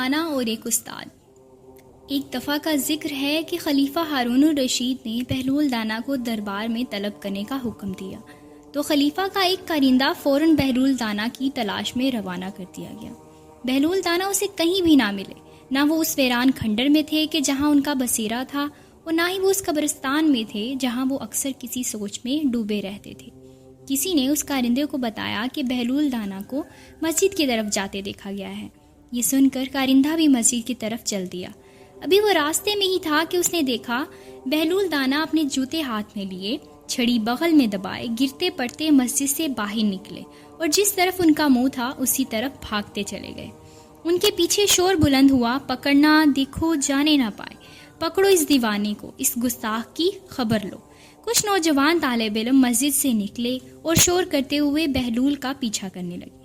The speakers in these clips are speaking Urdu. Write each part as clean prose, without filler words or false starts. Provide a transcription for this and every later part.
دانا اور ایک استاد۔ ایک دفعہ کا ذکر ہے کہ خلیفہ ہارون الرشید نے بہلول دانا کو دربار میں طلب کرنے کا حکم دیا، تو خلیفہ کا ایک کارندہ فوراً بہلول دانا کی تلاش میں روانہ کر دیا گیا۔ بہلول دانا اسے کہیں بھی نہ ملے، نہ وہ اس ویران کھنڈر میں تھے کہ جہاں ان کا بسیرا تھا، اور نہ ہی وہ اس قبرستان میں تھے جہاں وہ اکثر کسی سوچ میں ڈوبے رہتے تھے۔ کسی نے اس کارندے کو بتایا کہ بہلول دانا کو مسجد کی طرف جاتے دیکھا گیا ہے۔ یہ سن کر کارندہ بھی مسجد کی طرف چل دیا۔ ابھی وہ راستے میں ہی تھا کہ اس نے دیکھا بہلول دانا اپنے جوتے ہاتھ میں لیے، چھڑی بغل میں دبائے، گرتے پڑتے مسجد سے باہر نکلے اور جس طرف ان کا منہ تھا اسی طرف بھاگتے چلے گئے۔ ان کے پیچھے شور بلند ہوا، پکڑنا، دیکھو، جانے نہ پائے، پکڑو اس دیوانے کو، اس گستاخ کی خبر لو۔ کچھ نوجوان طالب علم مسجد سے نکلے اور شور کرتے ہوئے بہلول کا پیچھا کرنے لگے۔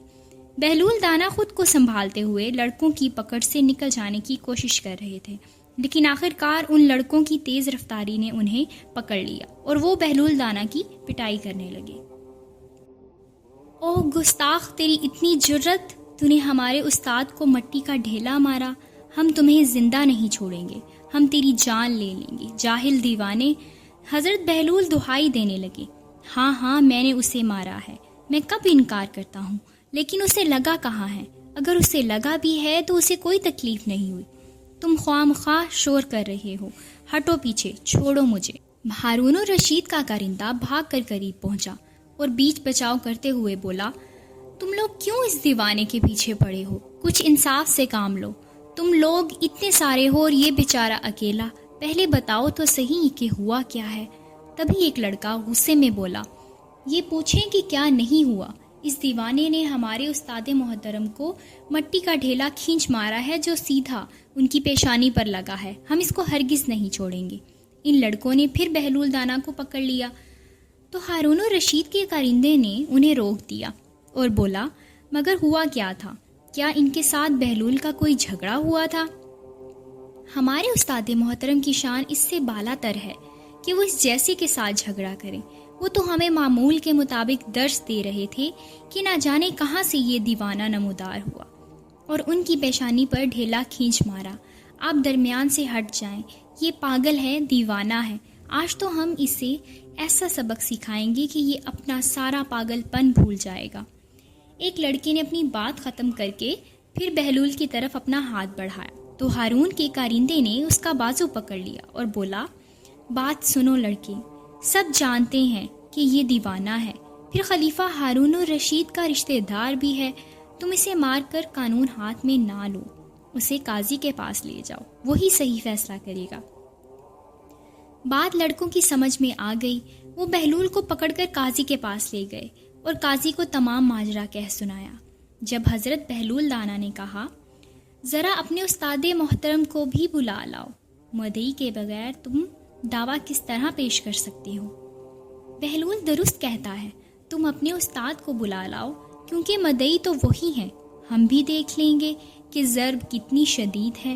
بہلول دانا خود کو سنبھالتے ہوئے لڑکوں کی پکڑ سے نکل جانے کی کوشش کر رہے تھے، لیکن آخرکار ان لڑکوں کی تیز رفتاری نے انہیں پکڑ لیا اور وہ بہلول دانا کی پٹائی کرنے لگے۔ او گستاخ، تیری اتنی جرت! تو نے ہمارے استاد کو مٹی کا ڈھیلا مارا، ہم تمہیں زندہ نہیں چھوڑیں گے، ہم تیری جان لے لیں گے، جاہل دیوانے! حضرت بہلول دہائی دینے لگے۔ ہاں میں نے اسے مارا ہے، میں کب انکار کرتا ہوں، لیکن اسے لگا کہاں ہے؟ اگر اسے لگا بھی ہے تو اسے کوئی تکلیف نہیں ہوئی۔ تم خواہ مخواہ شور کر رہے ہو، ہٹو پیچھے، چھوڑو مجھے۔ ہارون الرشید کا کارندہ بھاگ کر قریب پہنچا اور بیچ بچاؤ کرتے ہوئے بولا، تم لوگ کیوں اس دیوانے کے پیچھے پڑے ہو؟ کچھ انصاف سے کام لو، تم لوگ اتنے سارے ہو اور یہ بیچارہ اکیلا، پہلے بتاؤ تو صحیح کہ ہوا کیا ہے؟ تبھی ایک لڑکا غصے میں بولا، یہ پوچھیں کہ کیا نہیں ہوا؟ اس دیوانے نے ہمارے استاد محترم کو مٹی کا ڈھیلا کھینچ مارا ہے جو سیدھا ان کی پیشانی پر لگا ہے، ہم اس کو ہرگز نہیں چھوڑیں گے۔ ان لڑکوں نے پھر بہلول دانا کو پکڑ لیا تو ہارون الرشید کے کارندے نے انہیں روک دیا اور بولا، مگر ہوا کیا تھا؟ کیا ان کے ساتھ بہلول کا کوئی جھگڑا ہوا تھا؟ ہمارے استاد محترم کی شان اس سے بالا تر ہے کہ وہ اس جیسے کے ساتھ جھگڑا کریں۔ وہ تو ہمیں معمول کے مطابق درس دے رہے تھے کہ نہ جانے کہاں سے یہ دیوانہ نمودار ہوا اور ان کی پیشانی پر ڈھیلا کھینچ مارا۔ آپ درمیان سے ہٹ جائیں، یہ پاگل ہے، دیوانہ ہے۔ آج تو ہم اسے ایسا سبق سکھائیں گے کہ یہ اپنا سارا پاگل پن بھول جائے گا۔ ایک لڑکے نے اپنی بات ختم کر کے پھر بہلول کی طرف اپنا ہاتھ بڑھایا تو ہارون کے کارندے نے اس کا بازو پکڑ لیا اور بولا، بات سنو لڑکے، سب جانتے ہیں کہ یہ دیوانہ ہے، پھر خلیفہ ہارون الرشید کا رشتہ دار بھی ہے، تم اسے مار کر قانون ہاتھ میں نہ لو، اسے قاضی کے پاس لے جاؤ، وہی صحیح فیصلہ کرے گا۔ بات لڑکوں کی سمجھ میں آ گئی، وہ بہلول کو پکڑ کر قاضی کے پاس لے گئے اور قاضی کو تمام ماجرا کہہ سنایا۔ جب حضرت بہلول دانا نے کہا، ذرا اپنے استاد محترم کو بھی بلا لاؤ، مدعی کے بغیر تم دعویٰ کس طرح پیش کر سکتے ہو؟ بہلول درست کہتا ہے، تم اپنے استاد کو بلا لاؤ، کیونکہ مدعی تو وہی ہیں، ہم بھی دیکھ لیں گے کہ ضرب کتنی شدید ہے۔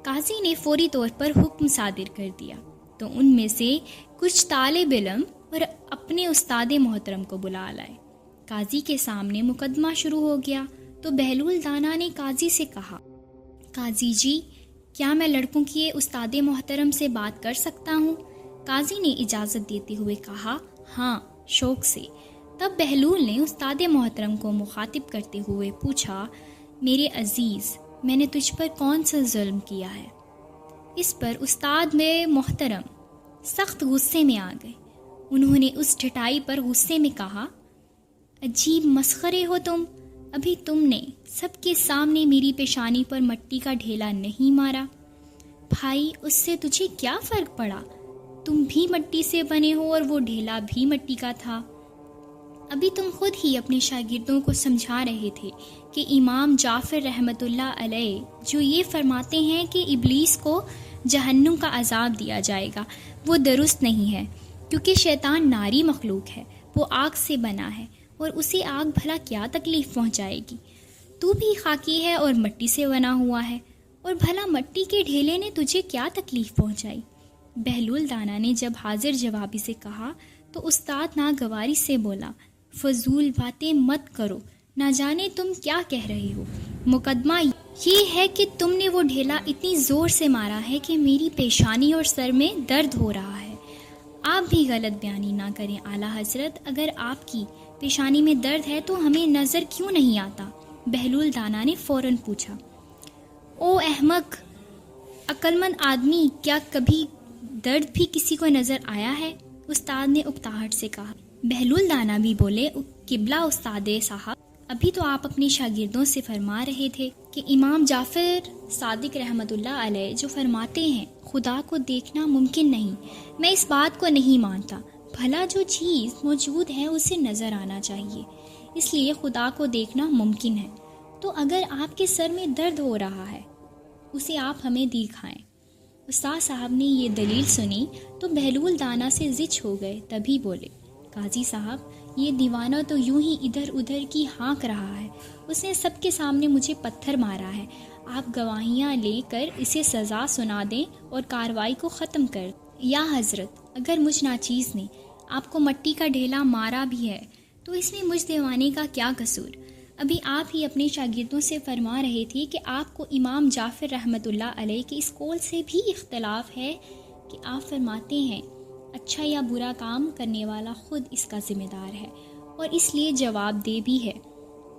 قاضی نے فوری طور پر حکم صادر کر دیا تو ان میں سے کچھ طالب علم اور اپنے استاد محترم کو بلا لائے۔ قاضی کے سامنے مقدمہ شروع ہو گیا تو بہلول دانا نے قاضی سے کہا، قاضی جی، کیا میں لڑکوں کے استاد محترم سے بات کر سکتا ہوں؟ قاضی نے اجازت دیتے ہوئے کہا، ہاں، شوق سے۔ تب بہلول نے استاد محترم کو مخاطب کرتے ہوئے پوچھا، میرے عزیز، میں نے تجھ پر کون سا ظلم کیا ہے؟ اس پر استاد میں محترم سخت غصے میں آ گئے۔ انہوں نے اس ڈھٹائی پر غصے میں کہا، عجیب مسخرے ہو تم، ابھی تم نے سب کے سامنے میری پیشانی پر مٹی کا ڈھیلا نہیں مارا۔ بھائی، اس سے تجھے کیا فرق پڑا؟ تم بھی مٹی سے بنے ہو اور وہ ڈھیلا بھی مٹی کا تھا۔ ابھی تم خود ہی اپنے شاگردوں کو سمجھا رہے تھے کہ امام جعفر رحمۃ اللہ علیہ جو یہ فرماتے ہیں کہ ابلیس کو جہنم کا عذاب دیا جائے گا، وہ درست نہیں ہے، کیونکہ شیطان ناری مخلوق ہے، وہ آگ سے بنا ہے اور اسے آگ بھلا کیا تکلیف پہنچائے گی؟ تو بھی خاکی ہے اور مٹی سے بنا ہوا ہے، اور بھلا مٹی کے ڈھیلے نے تجھے کیا تکلیف پہنچائی؟ بہلول دانا نے جب حاضر جوابی سے کہا تو استاد ناگواری سے بولا، فضول باتیں مت کرو، نہ جانے تم کیا کہہ رہے ہو، مقدمہ یہ ہے کہ تم نے وہ ڈھیلا اتنی زور سے مارا ہے کہ میری پیشانی اور سر میں درد ہو رہا ہے۔ آپ بھی غلط بیانی نہ کریں اعلیٰ حضرت، اگر آپ کی پیشانی میں درد ہے تو ہمیں نظر کیوں نہیں آتا؟ بہلول دانا نے فوراً پوچھا۔ او احمق، عقل مند آدمی، کیا کبھی درد بھی کسی کو نظر آیا ہے؟ استاد نے اکتاہٹ سے کہا۔ بہلول دانا بھی بولے، قبلہ استاد صاحب، ابھی تو آپ اپنے شاگردوں سے فرما رہے تھے کہ امام جعفر صادق رحمۃ اللہ علیہ جو فرماتے ہیں خدا کو دیکھنا ممکن نہیں، میں اس بات کو نہیں مانتا۔ بھلا جو چیز موجود ہے اسے نظر آنا چاہیے، اس لیے خدا کو دیکھنا ممکن ہے۔ تو اگر آپ کے سر میں درد ہو رہا ہے اسے آپ ہمیں دکھائیں۔ استاد صاحب نے یہ دلیل سنی تو بہلول دانا سے زچ ہو گئے، تبھی بولے، قاضی صاحب، یہ دیوانہ تو یوں ہی ادھر ادھر کی ہانک رہا ہے، اس نے سب کے سامنے مجھے پتھر مارا ہے، آپ گواہیاں لے کر اسے سزا سنا دیں اور کارروائی کو ختم کر دیں۔ یا حضرت، اگر مجھ ناچیز نے آپ کو مٹی کا ڈھیلا مارا بھی ہے تو اس میں مجھ دیوانے کا کیا قصور؟ ابھی آپ ہی اپنے شاگردوں سے فرما رہے تھے کہ آپ کو امام جعفر رحمۃ اللہ علیہ کے اس قول سے بھی اختلاف ہے کہ آپ فرماتے ہیں اچھا یا برا کام کرنے والا خود اس کا ذمہ دار ہے اور اس لیے جواب دہ بھی ہے،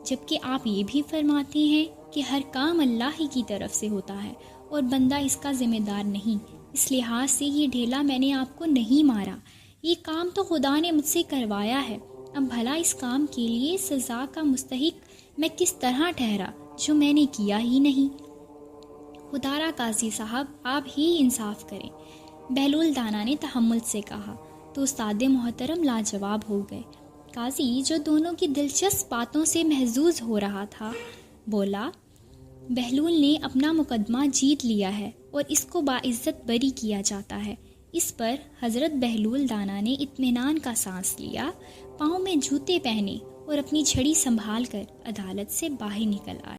جبکہ آپ یہ بھی فرماتے ہیں کہ ہر کام اللہ ہی کی طرف سے ہوتا ہے اور بندہ اس کا ذمہ دار نہیں۔ اس لحاظ سے یہ ڈھیلا میں نے آپ کو نہیں مارا، یہ کام تو خدا نے مجھ سے کروایا ہے۔ اب بھلا اس کام کے لیے سزا کا مستحق میں کس طرح ٹھہرا جو میں نے کیا ہی نہیں؟ خدا را قاضی صاحب، آپ ہی انصاف کریں، بہلول دانا نے تحمل سے کہا۔ تو استاد محترم لاجواب ہو گئے۔ قاضی، جو دونوں کی دلچسپ باتوں سے محظوظ ہو رہا تھا، بولا، بہلول نے اپنا مقدمہ جیت لیا ہے اور اس کو باعزت بری کیا جاتا ہے۔ اس پر حضرت بہلول دانا نے اطمینان کا سانس لیا، پاؤں میں جوتے پہنے اور اپنی چھڑی سنبھال کر عدالت سے باہر نکل آئے۔